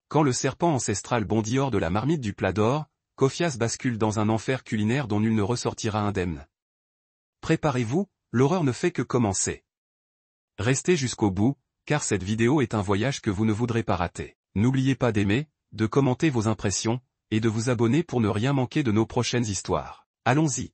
Quand le serpent ancestral bondit hors de la marmite du plat d'or, Kofias bascule dans un enfer culinaire dont nul ne ressortira indemne. Préparez-vous, l'horreur ne fait que commencer. Restez jusqu'au bout, car cette vidéo est un voyage que vous ne voudrez pas rater. N'oubliez pas d'aimer, de commenter vos impressions, et de vous abonner pour ne rien manquer de nos prochaines histoires. Allons-y.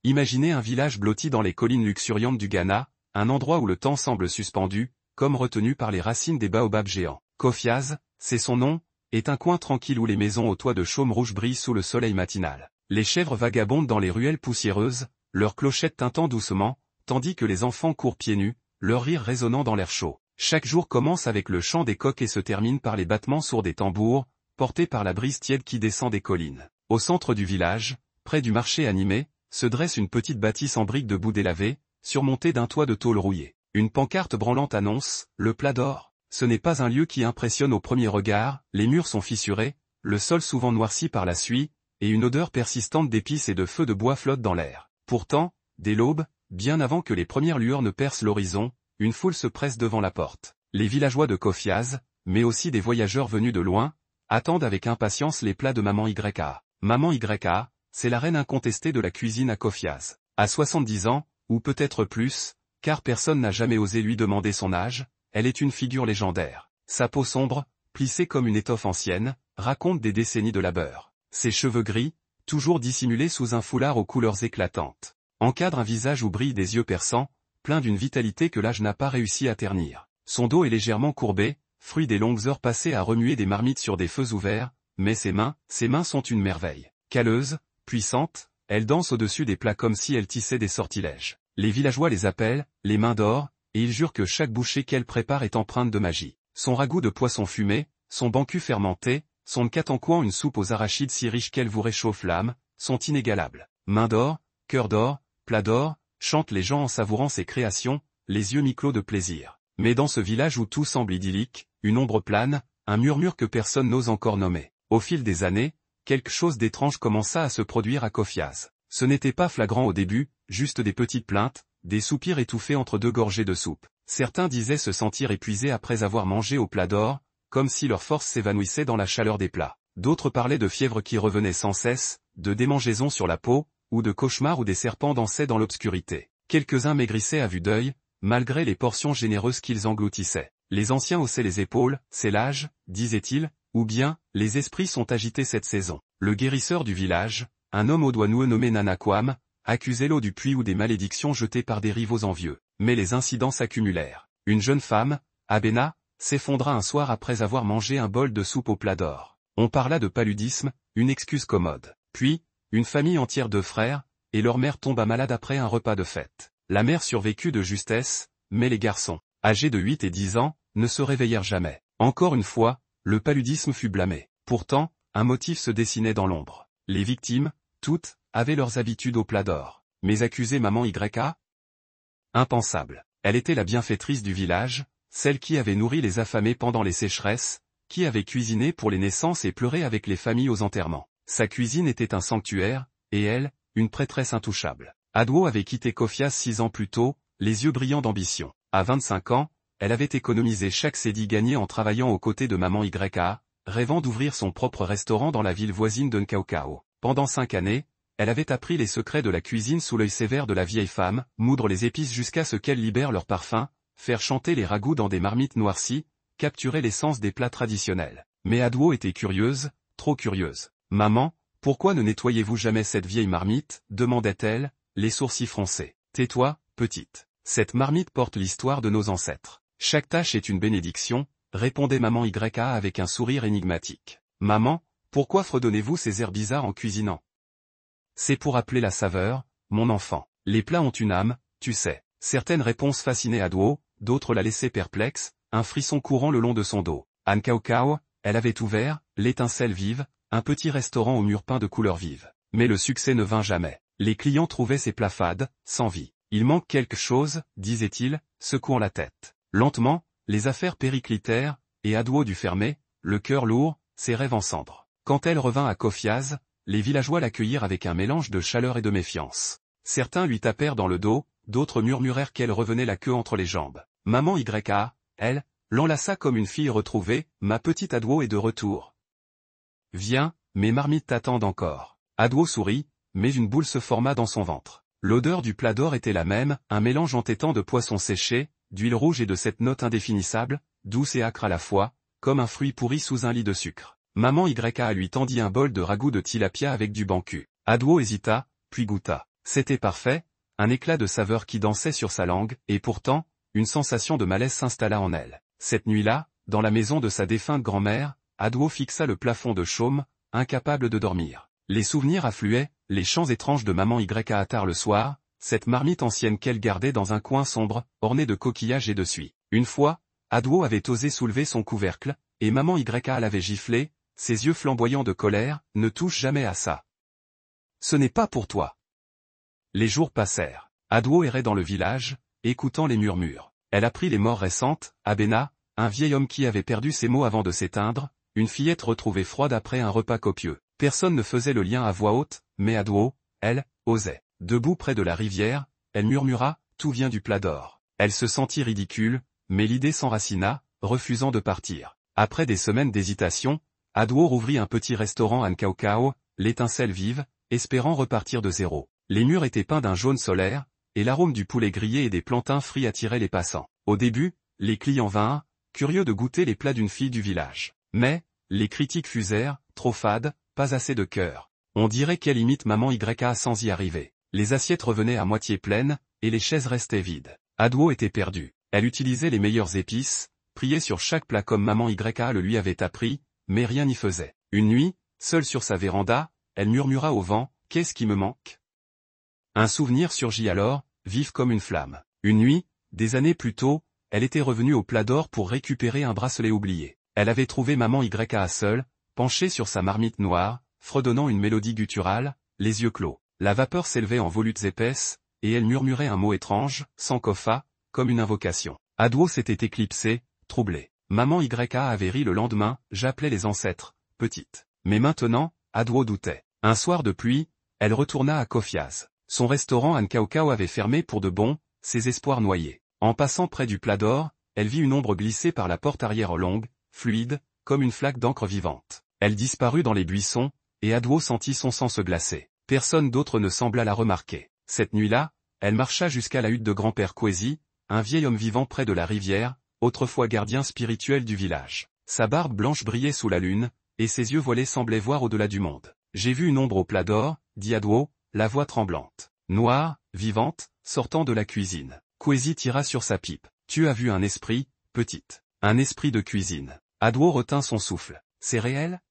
Imaginez un village blotti dans les collines luxuriantes du Ghana, un endroit où le temps semble suspendu, comme retenu par les racines des baobabs géants. Kofias, c'est son nom, est un coin tranquille où les maisons aux toits de chaume rouge brillent sous le soleil matinal. Les chèvres vagabondent dans les ruelles poussiéreuses, leurs clochettes tintant doucement, tandis que les enfants courent pieds nus, leur rire résonnant dans l'air chaud. Chaque jour commence avec le chant des coqs et se termine par les battements sourds des tambours, portés par la brise tiède qui descend des collines. Au centre du village, près du marché animé, se dresse une petite bâtisse en briques de boue délavée, surmontée d'un toit de tôle rouillée. Une pancarte branlante annonce « Le plat d'or ». Ce n'est pas un lieu qui impressionne au premier regard, les murs sont fissurés, le sol souvent noirci par la suie, et une odeur persistante d'épices et de feu de bois flotte dans l'air. Pourtant, dès l'aube, bien avant que les premières lueurs ne percent l'horizon, une foule se presse devant la porte. Les villageois de Kofias, mais aussi des voyageurs venus de loin, attendent avec impatience les plats de Maman YA. Maman YA, c'est la reine incontestée de la cuisine à Kofias. À 70 ans, ou peut-être plus, car personne n'a jamais osé lui demander son âge, elle est une figure légendaire. Sa peau sombre, plissée comme une étoffe ancienne, raconte des décennies de labeur. Ses cheveux gris, toujours dissimulés sous un foulard aux couleurs éclatantes, encadrent un visage où brillent des yeux perçants, plein d'une vitalité que l'âge n'a pas réussi à ternir. Son dos est légèrement courbé, fruit des longues heures passées à remuer des marmites sur des feux ouverts, mais ses mains sont une merveille. Calleuses, puissantes, elle danse au-dessus des plats comme si elle tissait des sortilèges. Les villageois les appellent « les mains d'or », et ils jurent que chaque bouchée qu'elle prépare est empreinte de magie. Son ragoût de poisson fumé, son bancu fermenté, son nkatankwang, une soupe aux arachides si riche qu'elle vous réchauffe l'âme, sont inégalables. Main d'or, cœur d'or, plat d'or, chantent les gens en savourant ses créations, les yeux mi-clos de plaisir. Mais dans ce village où tout semble idyllique, une ombre plane, un murmure que personne n'ose encore nommer. Au fil des années, quelque chose d'étrange commença à se produire à Kofias. Ce n'était pas flagrant au début, juste des petites plaintes, des soupirs étouffés entre deux gorgées de soupe. Certains disaient se sentir épuisés après avoir mangé au plat d'or, comme si leur force s'évanouissait dans la chaleur des plats. D'autres parlaient de fièvre qui revenait sans cesse, de démangeaisons sur la peau, ou de cauchemars où des serpents dansaient dans l'obscurité. Quelques-uns maigrissaient à vue d'œil, malgré les portions généreuses qu'ils engloutissaient. Les anciens haussaient les épaules, c'est l'âge, disaient-ils, ou bien, les esprits sont agités cette saison. Le guérisseur du village, un homme aux doigts noueux nommé Nanakwam, accusait l'eau du puits ou des malédictions jetées par des rivaux envieux. Mais les incidents s'accumulèrent. Une jeune femme, Abena, s'effondra un soir après avoir mangé un bol de soupe au plat d'or. On parla de paludisme, une excuse commode. Puis, une famille entière de frères, et leur mère tomba malade après un repas de fête. La mère survécut de justesse, mais les garçons, âgés de 8 et 10 ans, ne se réveillèrent jamais. Encore une fois, le paludisme fut blâmé. Pourtant, un motif se dessinait dans l'ombre. Les victimes, toutes, avaient leurs habitudes au plat d'or. Mais accuser Maman YA? Impensable. Elle était la bienfaitrice du village, celle qui avait nourri les affamés pendant les sécheresses, qui avait cuisiné pour les naissances et pleuré avec les familles aux enterrements. Sa cuisine était un sanctuaire, et elle, une prêtresse intouchable. Adwo avait quitté Kofias 6 ans plus tôt, les yeux brillants d'ambition. À 25 ans, elle avait économisé chaque cédille gagné en travaillant aux côtés de Maman YA, rêvant d'ouvrir son propre restaurant dans la ville voisine de Nkaukau. Pendant 5 années, elle avait appris les secrets de la cuisine sous l'œil sévère de la vieille femme, moudre les épices jusqu'à ce qu'elles libèrent leur parfum, faire chanter les ragoûts dans des marmites noircies, capturer l'essence des plats traditionnels. Mais Adwo était curieuse, trop curieuse. « Maman, pourquoi ne nettoyez-vous jamais cette vieille marmite ?» demandait-elle, les sourcils froncés. « Tais-toi, petite. Cette marmite porte l'histoire de nos ancêtres. Chaque tâche est une bénédiction, » répondait Maman YA avec un sourire énigmatique. « Maman, pourquoi fredonnez-vous ces airs bizarres en cuisinant ? C'est pour appeler la saveur, mon enfant. Les plats ont une âme, tu sais. » Certaines réponses fascinaient Adwo, d'autres la laissaient perplexe, un frisson courant le long de son dos. À Nkaukau, elle avait ouvert, l'étincelle vive, un petit restaurant aux murs peints de couleurs vives. Mais le succès ne vint jamais. Les clients trouvaient ses plats fades, sans vie. « Il manque quelque chose, » disait-il, secouant la tête. Lentement, les affaires périclitèrent, et Adwo dut fermer, le cœur lourd, ses rêves en cendres. Quand elle revint à Kofias, les villageois l'accueillirent avec un mélange de chaleur et de méfiance. Certains lui tapèrent dans le dos, d'autres murmurèrent qu'elle revenait la queue entre les jambes. Maman YA, elle, l'enlaça comme une fille retrouvée, ma petite Adwo est de retour. Viens, mes marmites t'attendent encore. Adwo sourit, mais une boule se forma dans son ventre. L'odeur du plat d'or était la même, un mélange entêtant de poisson séché, d'huile rouge et de cette note indéfinissable, douce et âcre à la fois, comme un fruit pourri sous un lit de sucre. Maman YA lui tendit un bol de ragoût de tilapia avec du bancu. Adwo hésita, puis goûta. C'était parfait, un éclat de saveur qui dansait sur sa langue, et pourtant, une sensation de malaise s'installa en elle. Cette nuit-là, dans la maison de sa défunte grand-mère, Adwo fixa le plafond de chaume, incapable de dormir. Les souvenirs affluaient, les chants étranges de maman YA tard le soir, cette marmite ancienne qu'elle gardait dans un coin sombre, orné de coquillages et de suie. Une fois, Adwo avait osé soulever son couvercle, et maman YA l'avait giflé, ses yeux flamboyants de colère, ne touche jamais à ça. Ce n'est pas pour toi. Les jours passèrent. Adwo errait dans le village, écoutant les murmures. Elle apprit les morts récentes, Abena, un vieil homme qui avait perdu ses mots avant de s'éteindre, une fillette retrouvée froide après un repas copieux. Personne ne faisait le lien à voix haute, mais Adwo, elle, osait. Debout près de la rivière, elle murmura, tout vient du plat d'or. Elle se sentit ridicule, mais l'idée s'enracina, refusant de partir. Après des semaines d'hésitation, Adwo rouvrit un petit restaurant à Nkaukau, l'étincelle vive, espérant repartir de zéro. Les murs étaient peints d'un jaune solaire, et l'arôme du poulet grillé et des plantains frits attirait les passants. Au début, les clients vinrent, curieux de goûter les plats d'une fille du village. Mais, les critiques fusèrent, trop fades, pas assez de cœur. On dirait qu'elle imite maman YA sans y arriver. Les assiettes revenaient à moitié pleines, et les chaises restaient vides. Adwo était perdue. Elle utilisait les meilleures épices, priait sur chaque plat comme maman YA le lui avait appris, mais rien n'y faisait. Une nuit, seule sur sa véranda, elle murmura au vent, « Qu'est-ce qui me manque ?» Un souvenir surgit alors, vif comme une flamme. Une nuit, des années plus tôt, elle était revenue au plat d'or pour récupérer un bracelet oublié. Elle avait trouvé maman YA seule, penchée sur sa marmite noire, fredonnant une mélodie gutturale, les yeux clos. La vapeur s'élevait en volutes épaisses, et elle murmurait un mot étrange, Sankofa, comme une invocation. Adwo s'était éclipsé, troublé. Maman YA avait ri le lendemain, j'appelais les ancêtres, petite. Mais maintenant, Adwo doutait. Un soir de pluie, elle retourna à Kofiaz. Son restaurant à Nkaukau avait fermé pour de bon, ses espoirs noyés. En passant près du plat d'or, elle vit une ombre glisser par la porte arrière longue, fluide, comme une flaque d'encre vivante. Elle disparut dans les buissons, et Adwo sentit son sang se glacer. Personne d'autre ne sembla la remarquer. Cette nuit-là, elle marcha jusqu'à la hutte de grand-père Kwesi, un vieil homme vivant près de la rivière, autrefois gardien spirituel du village. Sa barbe blanche brillait sous la lune, et ses yeux voilés semblaient voir au-delà du monde. J'ai vu une ombre au plat d'or, dit Adwo, la voix tremblante. Noire, vivante, sortant de la cuisine. Kwesi tira sur sa pipe. Tu as vu un esprit, petite. Un esprit de cuisine. Adwo retint son souffle. C'est réel?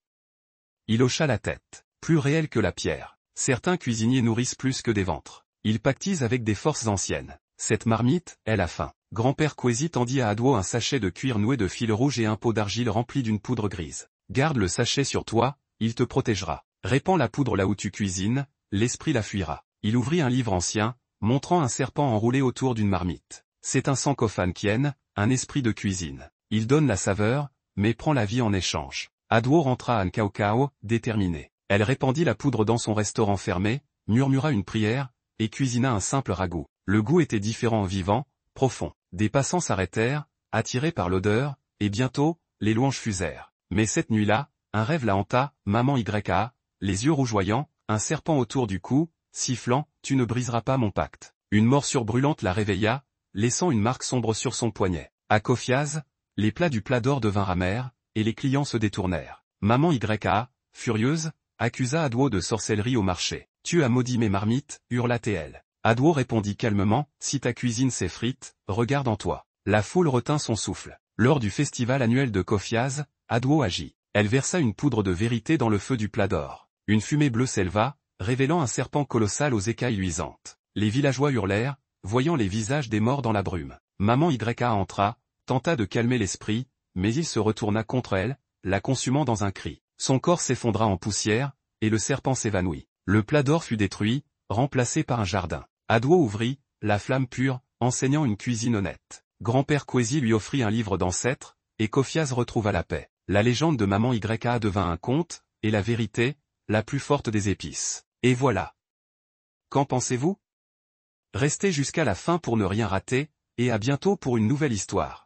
Il hocha la tête. Plus réel que la pierre. Certains cuisiniers nourrissent plus que des ventres. Ils pactisent avec des forces anciennes. Cette marmite, elle a faim. Grand-père Kwesi tendit à Adwo un sachet de cuir noué de fil rouge et un pot d'argile rempli d'une poudre grise. Garde le sachet sur toi, il te protégera. Répands la poudre là où tu cuisines, l'esprit la fuira. Il ouvrit un livre ancien, montrant un serpent enroulé autour d'une marmite. C'est un Sankofa Nkien, un esprit de cuisine. Il donne la saveur, mais prend la vie en échange. Adwo rentra à Nkaukau, déterminée. Elle répandit la poudre dans son restaurant fermé, murmura une prière, et cuisina un simple ragoût. Le goût était différent, vivant, profond. Des passants s'arrêtèrent, attirés par l'odeur, et bientôt, les louanges fusèrent. Mais cette nuit-là, un rêve la hanta, maman YA, les yeux rougeoyants, un serpent autour du cou, sifflant, tu ne briseras pas mon pacte. Une morsure brûlante la réveilla, laissant une marque sombre sur son poignet. À Kofiaz, les plats du plat d'or devinrent amers, et les clients se détournèrent. Maman YA, furieuse, accusa Adwo de sorcellerie au marché. Tu as maudit mes marmites, hurla-t-elle. Adwo répondit calmement, si ta cuisine s'effrite, regarde en toi. La foule retint son souffle. Lors du festival annuel de Kofiaz, Adwo agit. Elle versa une poudre de vérité dans le feu du plat d'or. Une fumée bleue s'éleva, révélant un serpent colossal aux écailles luisantes. Les villageois hurlèrent, voyant les visages des morts dans la brume. Maman YA entra, tenta de calmer l'esprit, mais il se retourna contre elle, la consumant dans un cri. Son corps s'effondra en poussière, et le serpent s'évanouit. Le plat d'or fut détruit, remplacé par un jardin. Adwo ouvrit, la flamme pure, enseignant une cuisine honnête. Grand-père Kwesi lui offrit un livre d'ancêtres, et Kofiaz retrouva la paix. La légende de maman YA devint un conte, et la vérité, la plus forte des épices. Et voilà. Qu'en pensez-vous? Restez jusqu'à la fin pour ne rien rater, et à bientôt pour une nouvelle histoire.